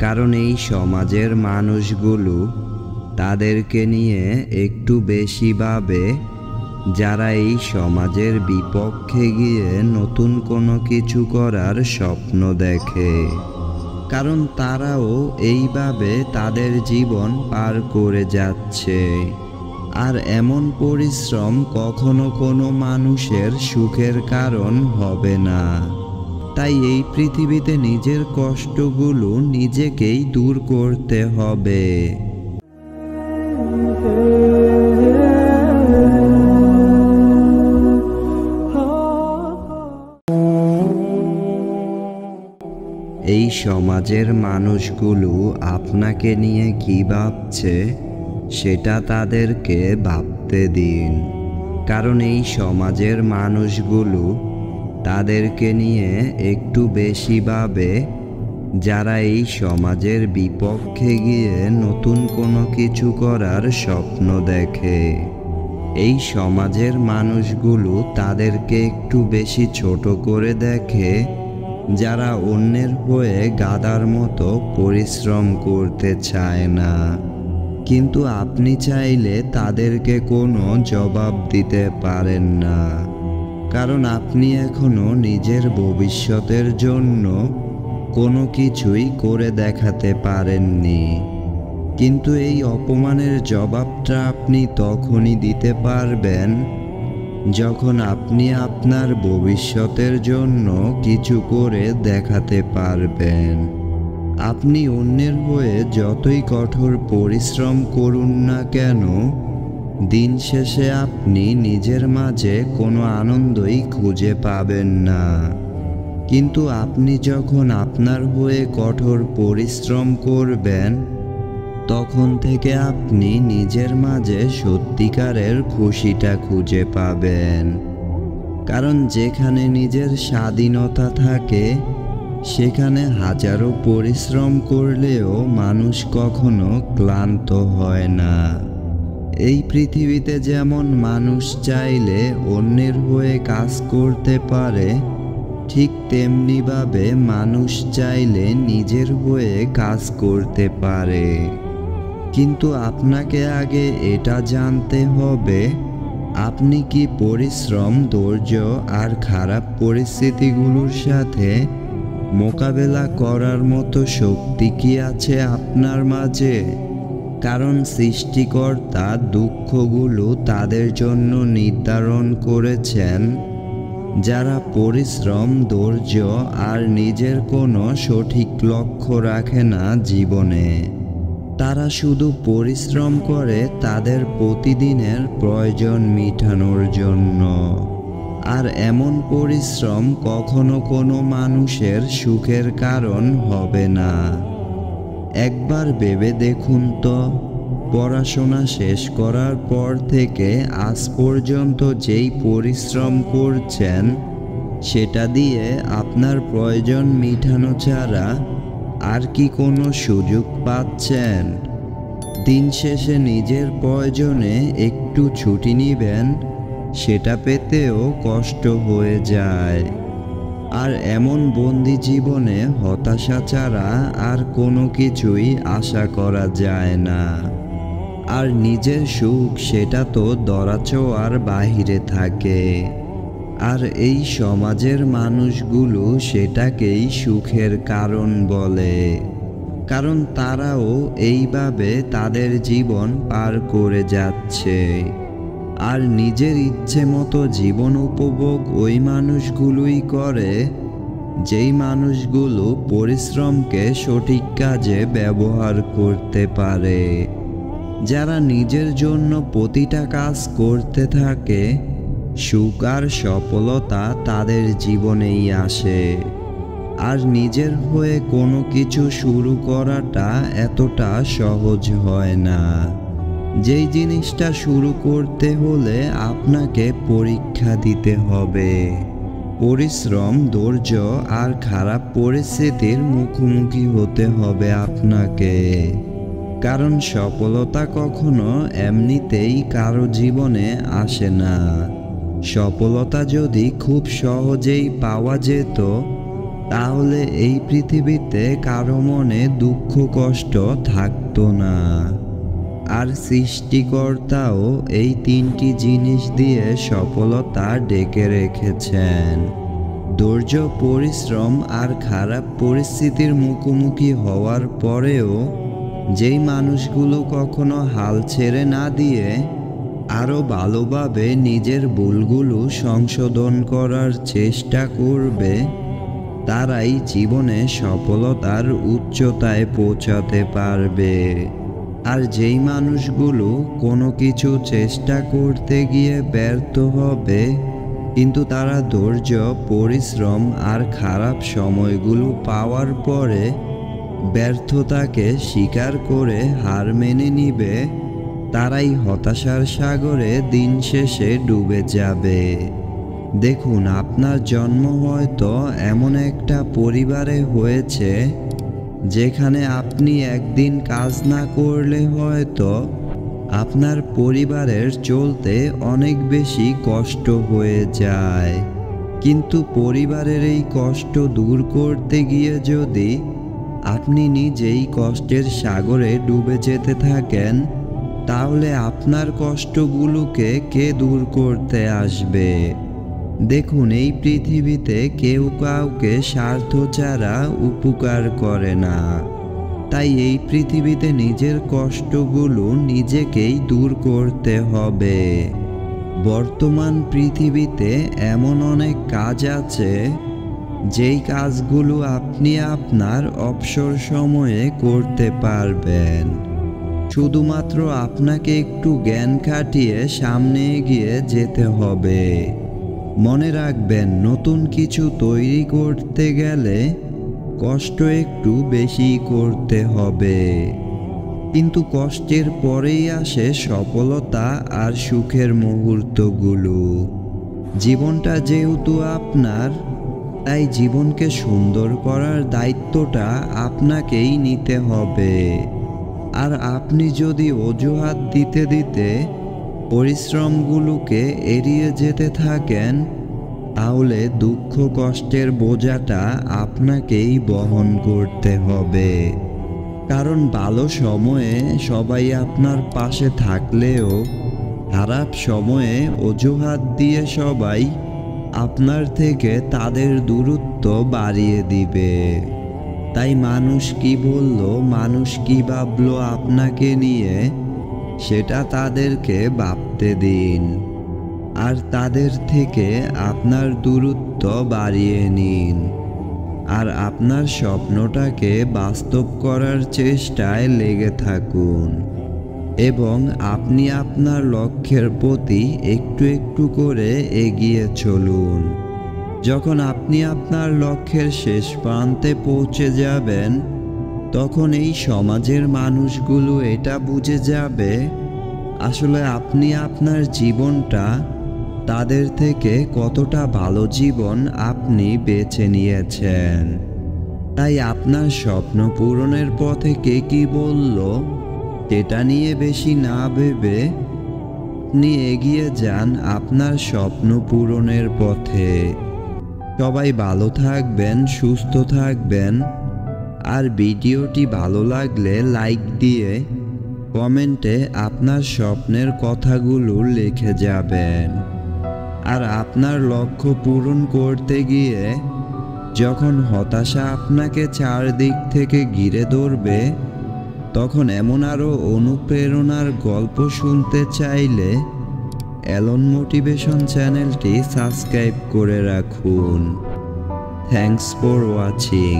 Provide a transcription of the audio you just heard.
কারণ এই সমাজের মানুষগুলো তাদেরকে নিয়ে একটু বেশি ভাবে, যারা এই সমাজের বিপক্ষে গিয়ে নতুন কোনো কিছু করার স্বপ্ন দেখে। কারণ তারাও এইভাবে তাদের জীবন পার করে যাচ্ছে। আর এমন পরিশ্রম কখনো কোনো মানুষের সুখের কারণ হবে না। তাই এই পৃথিবীতে নিজের কষ্টগুলো নিজেকেই দূর করতে হবে। এই সমাজের মানুষগুলো আপনাকে নিয়ে কি ভাবছে সেটা তাদেরকে ভাবতে দিন। কারণ এই সমাজের মানুষগুলো তাদেরকে নিয়ে একটু বেশি ভাবে, যারা এই সমাজের বিপক্ষে গিয়ে নতুন কোনো কিছু করার স্বপ্ন দেখে। এই সমাজের মানুষগুলো তাদেরকে একটু বেশি ছোট করে দেখে, যারা অন্যের হয়ে গাধার মতো পরিশ্রম করতে চায় না। কিন্তু আপনি চাইলে তাদেরকে কোনো জবাব দিতে পারেন না, কারণ আপনি এখনো নিজের ভবিষ্যতের জন্য কোনো কিছুই করে দেখাতে পারেননি। কিন্তু এই অপমানের জবাবটা আপনি তখনই দিতে পারবেন যখন আপনি আপনার ভবিষ্যতের জন্য কিছু করে দেখাতে পারবেন। আপনি অন্যের হয়ে যতই কঠোর পরিশ্রম করুন না কেন, দিন শেষে আপনি নিজের মাঝে কোনো আনন্দই খুঁজে পাবেন না। কিন্তু আপনি যখন আপনার হয়ে কঠোর পরিশ্রম করবেন, তখন থেকে আপনি নিজের মাঝে সত্যিকারের খুশিটা খুঁজে পাবেন। কারণ যেখানে নিজের স্বাধীনতা থাকে, সেখানে হাজারো পরিশ্রম করলেও মানুষ কখনো ক্লান্ত হয় না। এই পৃথিবীতে যেমন মানুষ চাইলে অন্যের হয়ে কাজ করতে পারে, ঠিক তেমনিভাবে মানুষ চাইলে নিজের হয়ে কাজ করতে পারে। কিন্তু আপনাকে আগে এটা জানতে হবে, আপনি কি পরিশ্রম, ধৈর্য আর খারাপ পরিস্থিতিগুলোর সাথে মোকাবেলা করার মতো শক্তি কি আছে আপনার মাঝে? কারণ সৃষ্টিকর্তা দুঃখগুলো তাদের জন্য নির্ধারণ করেছেন যারা পরিশ্রম, ধৈর্য আর নিজের কোনো সঠিক লক্ষ্য রাখে না জীবনে। তারা শুধু পরিশ্রম করে তাদের প্রতিদিনের প্রয়োজন মেটানোর জন্য। আর এমন পরিশ্রম কখনো কোনো মানুষের সুখের কারণ হবে না। একবার ভেবে দেখুন তো, পড়াশোনা শেষ করার পর থেকে আজ পর্যন্ত যেই পরিশ্রম করছেন, সেটা দিয়ে আপনার প্রয়োজন মেটানো ছাড়া আর কি কোনো সুযোগ পাচ্ছেন? দিন শেষে নিজের প্রয়োজনে একটু ছুটি নেবেন, সেটা পেতেও কষ্ট হয়ে যায়। আর এমন বন্দি জীবনে হতাশা ছাড়া আর কোনো কিছুই আশা করা যায় না। আর নিজের সুখ সেটা তো দরাছোঁয়ার বাহিরে থাকে। আর এই সমাজের মানুষগুলো সেটাকেই সুখের কারণ বলে। কারণ তারাও এইভাবে তাদের জীবন পার করে যাচ্ছে। আর নিজের ইচ্ছে মতো জীবন উপভোগ ওই মানুষগুলোই করে, যেই মানুষগুলো পরিশ্রমকে সঠিক কাজে ব্যবহার করতে পারে। যারা নিজের জন্য প্রতিটা কাজ করতে থাকে, সুখ আর সফলতা তাদের জীবনেই আসে। আর নিজের হয়ে কোনো কিছু শুরু করাটা এতটা সহজ হয় না। যেই জিনিসটা শুরু করতে হলে আপনাকে পরীক্ষা দিতে হবে, পরিশ্রম, ধৈর্য আর খারাপ পরিস্থিতির মুখোমুখি হতে হবে আপনাকে। কারণ সফলতা কখনো এমনিতেই কারো জীবনে আসে না। সফলতা যদি খুব সহজেই পাওয়া যেত, তাহলে এই পৃথিবীতে কারো মনে দুঃখ কষ্ট থাকতো না। আর সৃষ্টিকর্তাও এই তিনটি জিনিস দিয়ে সফলতা ডেকে রেখেছেন: ধৈর্য, পরিশ্রম আর খারাপ পরিস্থিতির মুখোমুখি হওয়ার পরেও যেই মানুষগুলো কখনো হাল ছেড়ে না দিয়ে আরও ভালোভাবে নিজের ভুলগুলো সংশোধন করার চেষ্টা করবে, তারাই জীবনে সফলতার উচ্চতায় পৌঁছাতে পারবে। আর যেই মানুষগুলো কোনো কিছু চেষ্টা করতে গিয়ে ব্যর্থ হবে, কিন্তু তারা ধৈর্য, পরিশ্রম আর খারাপ সময়গুলো পাওয়ার পরে ব্যর্থতাকে স্বীকার করে হার মেনে নিবে, তারাই হতাশার সাগরে দিন শেষে ডুবে যাবে। দেখুন, আপনার জন্ম হয়তো এমন একটা পরিবারে হয়েছে যেখানে আপনি একদিন কাজ না করলে হয়তো আপনার পরিবারের চলতে অনেক বেশি কষ্ট হয়ে যায়। কিন্তু পরিবারের এই কষ্ট দূর করতে গিয়ে যদি আপনি নিজেই কষ্টের সাগরে ডুবে যেতে থাকেন, তাহলে আপনার কষ্টগুলোকে কে দূর করতে আসবে? দেখুন, এই পৃথিবীতে কেউ কাউকে স্বার্থ ছাড়া উপকার করে না। তাই এই পৃথিবীতে নিজের কষ্টগুলো নিজেকেই দূর করতে হবে। বর্তমান পৃথিবীতে এমন অনেক কাজ আছে যেই কাজগুলো আপনি আপনার অবসর সময়ে করতে পারবেন। শুধুমাত্র আপনাকে একটু জ্ঞান খাটিয়ে সামনে এগিয়ে যেতে হবে। মনে রাখবেন, নতুন কিছু তৈরি করতে গেলে কষ্ট একটু বেশি করতে হবে, কিন্তু কষ্টের পরেই আসে সফলতা আর সুখের মুহূর্তগুলো। জীবনটা যেহেতু আপনার, তাই জীবনকে সুন্দর করার দায়িত্বটা আপনাকেই নিতে হবে। আর আপনি যদি অজুহাত দিতে দিতে পরিশ্রমগুলোকে এড়িয়ে যেতে থাকেন, তাহলে দুঃখ কষ্টের বোঝাটা আপনাকেই বহন করতে হবে। কারণ ভালো সময়ে সবাই আপনার পাশে থাকলেও খারাপ সময়ে অজুহাত দিয়ে সবাই আপনার থেকে তাদের দূরত্ব বাড়িয়ে দিবে। তাই মানুষ কি বলল, মানুষ কি ভাবলো আপনাকে নিয়ে, সেটা তাদেরকে ভাবতে দিন। আর তাদের থেকে আপনার দূরত্ব বাড়িয়ে নিন। আর আপনার স্বপ্নটাকে বাস্তব করার চেষ্টায় লেগে থাকুন। এবং আপনি আপনার লক্ষ্যের প্রতি একটু একটু করে এগিয়ে চলুন। যখন আপনি আপনার লক্ষ্যের শেষ প্রান্তে পৌঁছে যাবেন, তখন এই সমাজের মানুষগুলো এটা বুঝে যাবে আসলে আপনি আপনার জীবনটা তাদের থেকে কতটা ভালো জীবন আপনি বেছে নিয়েছেন। তাই আপনার স্বপ্ন পূরণের পথে কে কি বলল সেটা নিয়ে বেশি না ভেবে আপনি এগিয়ে যান আপনার স্বপ্ন পূরণের পথে। সবাই ভালো থাকবেন, সুস্থ থাকবেন। আর ভিডিওটি ভালো লাগলে লাইক দিয়ে কমেন্টে আপনার স্বপ্নের কথাগুলো লিখে যাবেন। আর আপনার লক্ষ্য পূরণ করতে গিয়ে যখন হতাশা আপনাকে চারদিক থেকে ঘিরে ধরবে, তখন এমন আরও অনুপ্রেরণার গল্প শুনতে চাইলে অ্যালন মোটিভেশন চ্যানেলটি সাবস্ক্রাইব করে রাখুন। Thanks for watching.